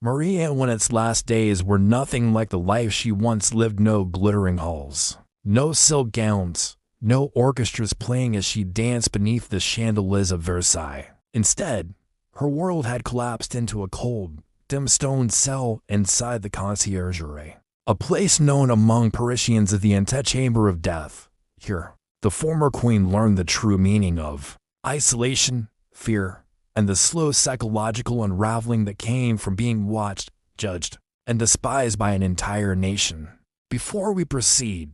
Marie Antoinette's last days were nothing like the life she once lived. No glittering halls, no silk gowns, no orchestras playing as she danced beneath the chandeliers of Versailles. Instead, her world had collapsed into a cold, dim stone cell inside the Conciergerie, a place known among Parisians as the antechamber of death. Here, the former queen learned the true meaning of isolation, fear, and the slow psychological unraveling that came from being watched, judged, and despised by an entire nation. Before we proceed,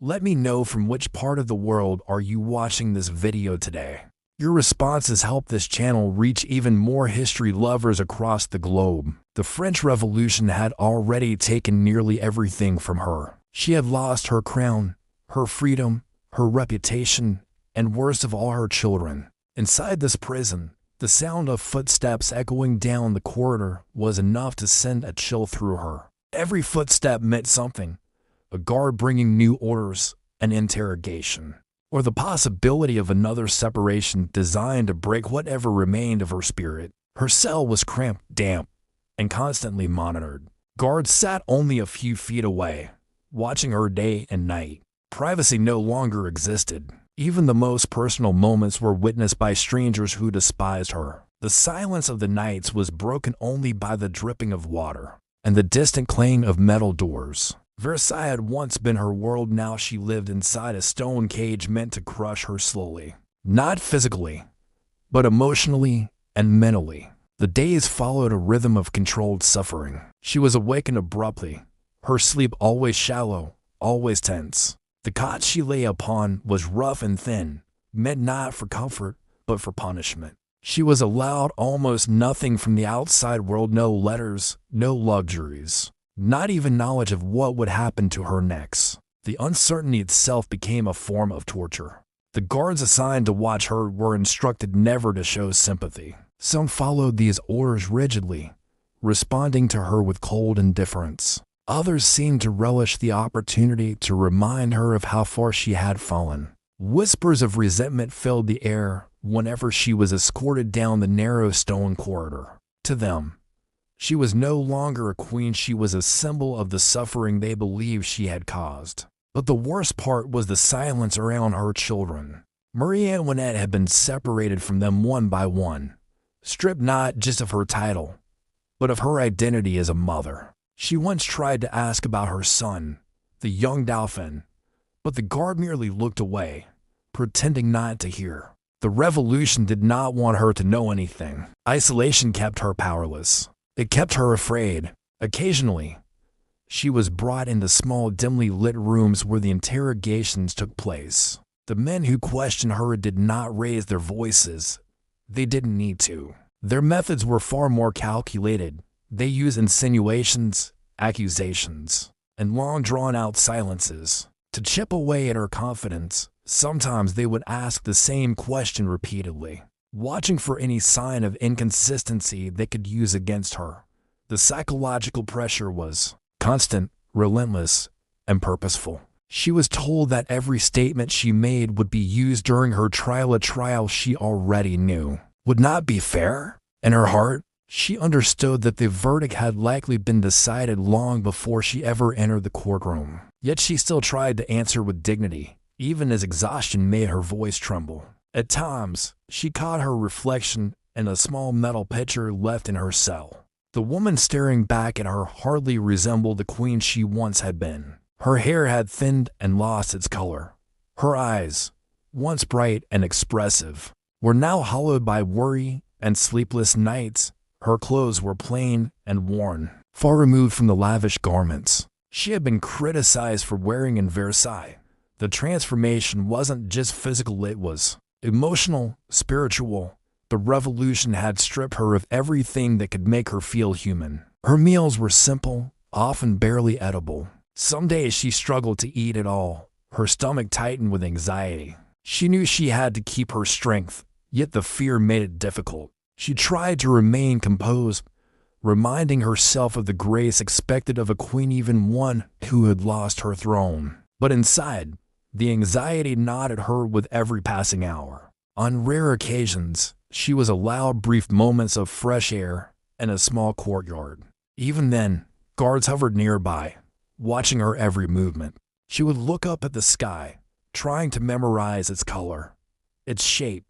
let me know from which part of the world are you watching this video today. Your responses help this channel reach even more history lovers across the globe. The French Revolution had already taken nearly everything from her. She had lost her crown, her freedom, her reputation, and worst of all, her children. Inside this prison, the sound of footsteps echoing down the corridor was enough to send a chill through her. Every footstep meant something: a guard bringing new orders, an interrogation, or the possibility of another separation designed to break whatever remained of her spirit. Her cell was cramped, damp, and constantly monitored. Guards sat only a few feet away, watching her day and night. Privacy no longer existed. Even the most personal moments were witnessed by strangers who despised her. The silence of the nights was broken only by the dripping of water and the distant clang of metal doors. Versailles had once been her world. Now she lived inside a stone cage meant to crush her slowly. Not physically, but emotionally and mentally. The days followed a rhythm of controlled suffering. She was awakened abruptly, her sleep always shallow, always tense. The cot she lay upon was rough and thin, meant not for comfort, but for punishment. She was allowed almost nothing from the outside world: no letters, no luxuries, not even knowledge of what would happen to her next. The uncertainty itself became a form of torture. The guards assigned to watch her were instructed never to show sympathy. Some followed these orders rigidly, responding to her with cold indifference. Others seemed to relish the opportunity to remind her of how far she had fallen. Whispers of resentment filled the air whenever she was escorted down the narrow stone corridor. To them, she was no longer a queen. She was a symbol of the suffering they believed she had caused. But the worst part was the silence around her children. Marie Antoinette had been separated from them one by one, stripped not just of her title, but of her identity as a mother. She once tried to ask about her son, the young Dauphin, but the guard merely looked away, pretending not to hear. The revolution did not want her to know anything. Isolation kept her powerless. It kept her afraid. Occasionally, she was brought into small, dimly lit rooms where the interrogations took place. The men who questioned her did not raise their voices. They didn't need to. Their methods were far more calculated. They used insinuations, accusations, and long drawn-out silences to chip away at her confidence. Sometimes they would ask the same question repeatedly, watching for any sign of inconsistency they could use against her. The psychological pressure was constant, relentless, and purposeful. She was told that every statement she made would be used during her trial, a trial she already knew would not be fair. In her heart, she understood that the verdict had likely been decided long before she ever entered the courtroom. Yet she still tried to answer with dignity, even as exhaustion made her voice tremble. At times, she caught her reflection in a small metal pitcher left in her cell. The woman staring back at her hardly resembled the queen she once had been. Her hair had thinned and lost its color. Her eyes, once bright and expressive, were now hollowed by worry and sleepless nights. Her clothes were plain and worn, far removed from the lavish garments she had been criticized for wearing in Versailles. The transformation wasn't just physical, it was emotional, spiritual. The revolution had stripped her of everything that could make her feel human. Her meals were simple, often barely edible. Some days she struggled to eat at all. Her stomach tightened with anxiety. She knew she had to keep her strength, yet the fear made it difficult. She tried to remain composed, reminding herself of the grace expected of a queen, even one who had lost her throne. But inside, the anxiety gnawed at her with every passing hour. On rare occasions, she was allowed brief moments of fresh air in a small courtyard. Even then, guards hovered nearby, watching her every movement. She would look up at the sky, trying to memorize its color, its shape,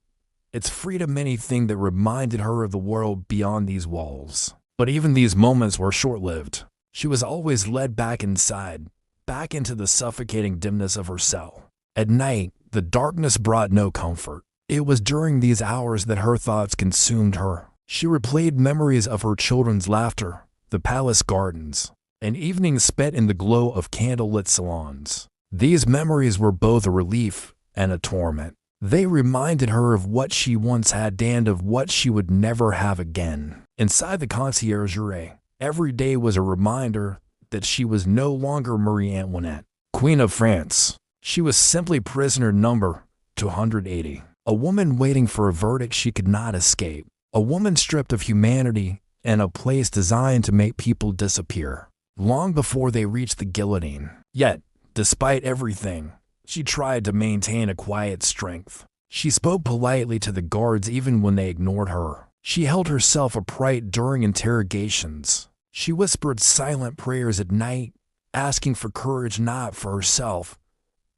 its freedom, anything that reminded her of the world beyond these walls. But even these moments were short-lived. She was always led back inside, back into the suffocating dimness of her cell. At night, the darkness brought no comfort. It was during these hours that her thoughts consumed her. She replayed memories of her children's laughter, the palace gardens, and evenings spent in the glow of candlelit salons. These memories were both a relief and a torment. They reminded her of what she once had and of what she would never have again. Inside the Conciergerie, every day was a reminder that she was no longer Marie Antoinette, Queen of France. She was simply prisoner number 280, a woman waiting for a verdict she could not escape, a woman stripped of humanity and a place designed to make people disappear, long before they reached the guillotine. Yet, despite everything, she tried to maintain a quiet strength. She spoke politely to the guards even when they ignored her. She held herself upright during interrogations. She whispered silent prayers at night, asking for courage not for herself,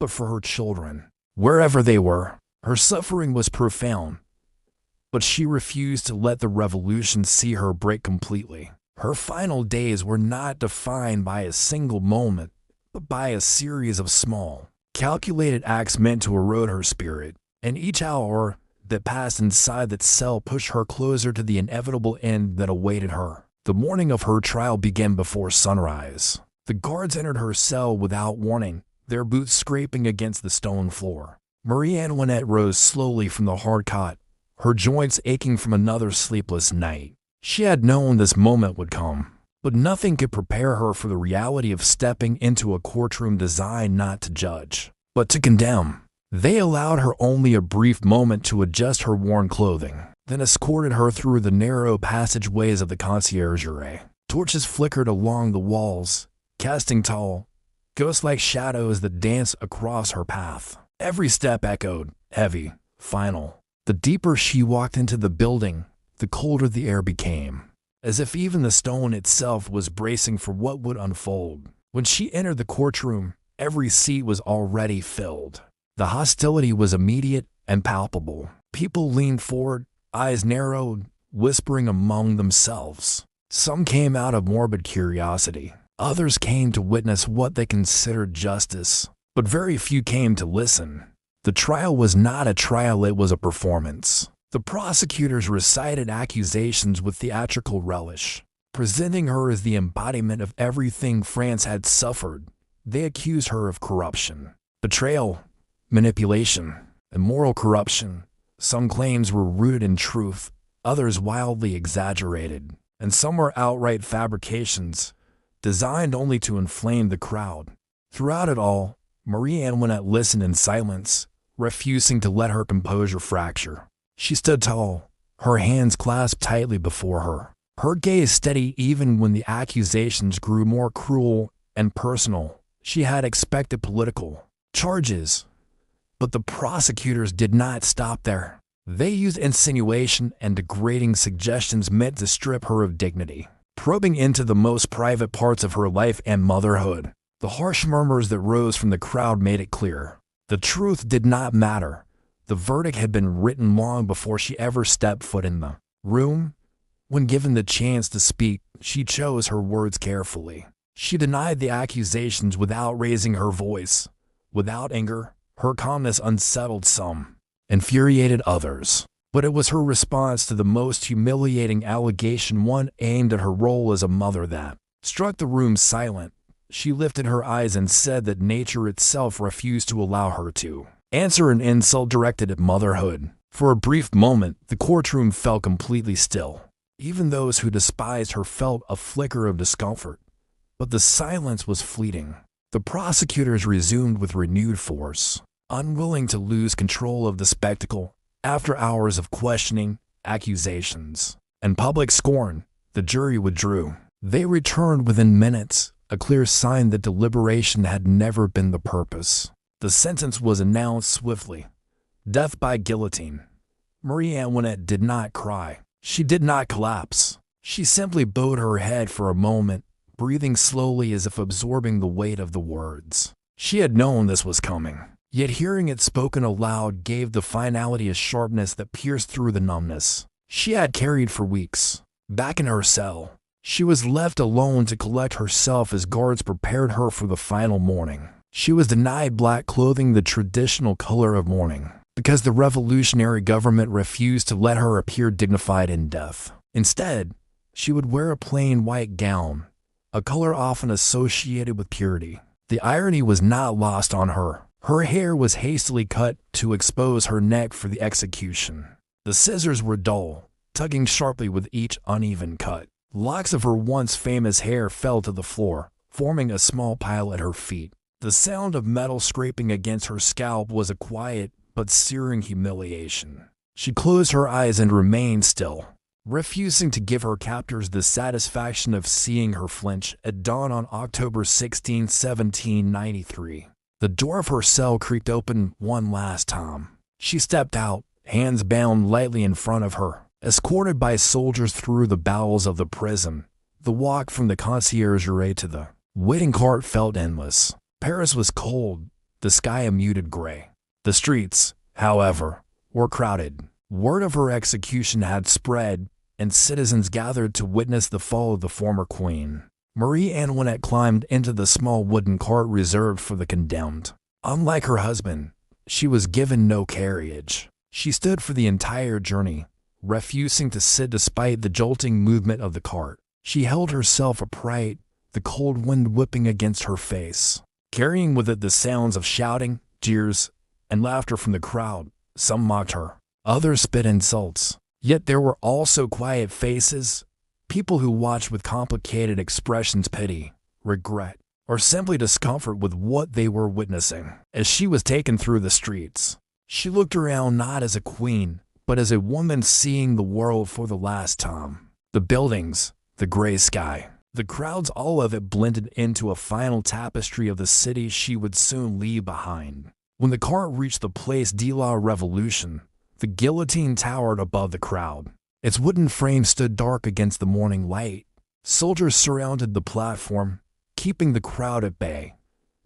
but for her children. Wherever they were, her suffering was profound, but she refused to let the revolution see her break completely. Her final days were not defined by a single moment, but by a series of small, calculated acts meant to erode her spirit, and each hour that passed inside that cell pushed her closer to the inevitable end that awaited her. The morning of her trial began before sunrise. The guards entered her cell without warning, their boots scraping against the stone floor. Marie Antoinette rose slowly from the hard cot, her joints aching from another sleepless night. She had known this moment would come, but nothing could prepare her for the reality of stepping into a courtroom designed not to judge, but to condemn. They allowed her only a brief moment to adjust her worn clothing, then escorted her through the narrow passageways of the Conciergerie. Torches flickered along the walls, casting tall, ghost-like shadows that danced across her path. Every step echoed, heavy, final. The deeper she walked into the building, the colder the air became, as if even the stone itself was bracing for what would unfold. When she entered the courtroom, every seat was already filled. The hostility was immediate and palpable. People leaned forward, eyes narrowed, whispering among themselves. Some came out of morbid curiosity. Others came to witness what they considered justice, but very few came to listen. The trial was not a trial, it was a performance. The prosecutors recited accusations with theatrical relish, presenting her as the embodiment of everything France had suffered. They accused her of corruption, betrayal, manipulation, and moral corruption. Some claims were rooted in truth, others wildly exaggerated, and some were outright fabrications, designed only to inflame the crowd. Throughout it all, Marie Antoinette listened in silence, refusing to let her composure fracture. She stood tall, her hands clasped tightly before her, her gaze steady even when the accusations grew more cruel and personal. She had expected political charges, but the prosecutors did not stop there. They used insinuation and degrading suggestions meant to strip her of dignity, probing into the most private parts of her life and motherhood. The harsh murmurs that rose from the crowd made it clear. The truth did not matter. The verdict had been written long before she ever stepped foot in the room. When given the chance to speak, she chose her words carefully. She denied the accusations without raising her voice. Without anger, her calmness unsettled some, infuriated others. But it was her response to the most humiliating allegation, one aimed at her role as a mother, that struck the room silent. She lifted her eyes and said that nature itself refused to allow her to answer an insult directed at motherhood. For a brief moment, the courtroom fell completely still. Even those who despised her felt a flicker of discomfort. But the silence was fleeting. The prosecutors resumed with renewed force, unwilling to lose control of the spectacle. After hours of questioning, accusations, and public scorn, the jury withdrew. They returned within minutes, a clear sign that deliberation had never been the purpose. The sentence was announced swiftly. Death by guillotine. Marie Antoinette did not cry. She did not collapse. She simply bowed her head for a moment, breathing slowly as if absorbing the weight of the words. She had known this was coming, yet hearing it spoken aloud gave the finality a sharpness that pierced through the numbness she had carried for weeks. Back in her cell, she was left alone to collect herself as guards prepared her for the final mourning. She was denied black clothing, the traditional color of mourning, because the revolutionary government refused to let her appear dignified in death. Instead, she would wear a plain white gown, a color often associated with purity. The irony was not lost on her. Her hair was hastily cut to expose her neck for the execution. The scissors were dull, tugging sharply with each uneven cut. Locks of her once famous hair fell to the floor, forming a small pile at her feet. The sound of metal scraping against her scalp was a quiet but searing humiliation. She closed her eyes and remained still, refusing to give her captors the satisfaction of seeing her flinch. At dawn on October 16, 1793, the door of her cell creaked open one last time. She stepped out, hands bound lightly in front of her, escorted by soldiers through the bowels of the prison. The walk from the Conciergerie to the waiting cart felt endless. Paris was cold, the sky a muted gray. The streets, however, were crowded. Word of her execution had spread, and citizens gathered to witness the fall of the former queen. Marie Antoinette climbed into the small wooden cart reserved for the condemned. Unlike her husband, she was given no carriage. She stood for the entire journey, refusing to sit despite the jolting movement of the cart. She held herself upright, the cold wind whipping against her face, carrying with it the sounds of shouting, jeers, and laughter from the crowd. Some mocked her, others spit insults. Yet there were also quiet faces, people who watched with complicated expressions, pity, regret, or simply discomfort with what they were witnessing. As she was taken through the streets, she looked around not as a queen, but as a woman seeing the world for the last time. The buildings, the gray sky, the crowds, all of it blended into a final tapestry of the city she would soon leave behind. When the cart reached the Place de la Revolution, the guillotine towered above the crowd. Its wooden frame stood dark against the morning light. Soldiers surrounded the platform, keeping the crowd at bay.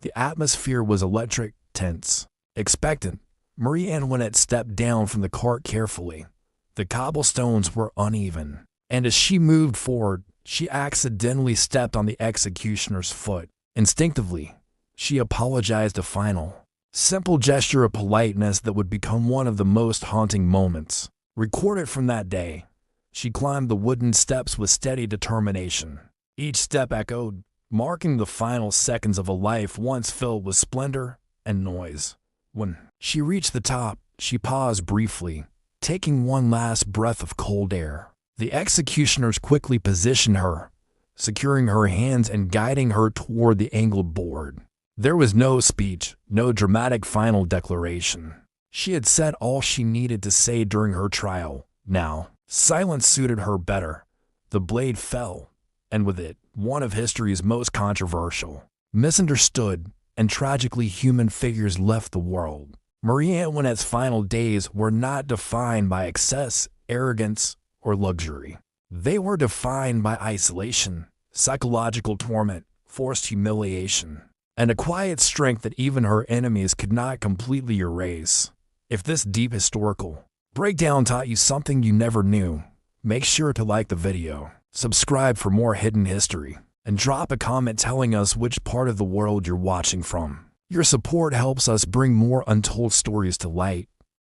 The atmosphere was electric, tense, expectant. Marie Antoinette stepped down from the cart carefully. The cobblestones were uneven, and as she moved forward, she accidentally stepped on the executioner's foot. Instinctively, she apologized, a final, simple gesture of politeness that would become one of the most haunting moments recorded from that day. She climbed the wooden steps with steady determination. Each step echoed, marking the final seconds of a life once filled with splendor and noise. When she reached the top, she paused briefly, taking one last breath of cold air. The executioners quickly positioned her, securing her hands and guiding her toward the angled board. There was no speech, no dramatic final declaration. She had said all she needed to say during her trial. Now, silence suited her better. The blade fell, and with it, one of history's most controversial, misunderstood, and tragically human figures left the world. Marie Antoinette's final days were not defined by excess, arrogance, or luxury. They were defined by isolation, psychological torment, forced humiliation, and a quiet strength that even her enemies could not completely erase. If this deep historical breakdown taught you something you never knew, make sure to like the video, subscribe for more hidden history, and drop a comment telling us which part of the world you're watching from. Your support helps us bring more untold stories to light.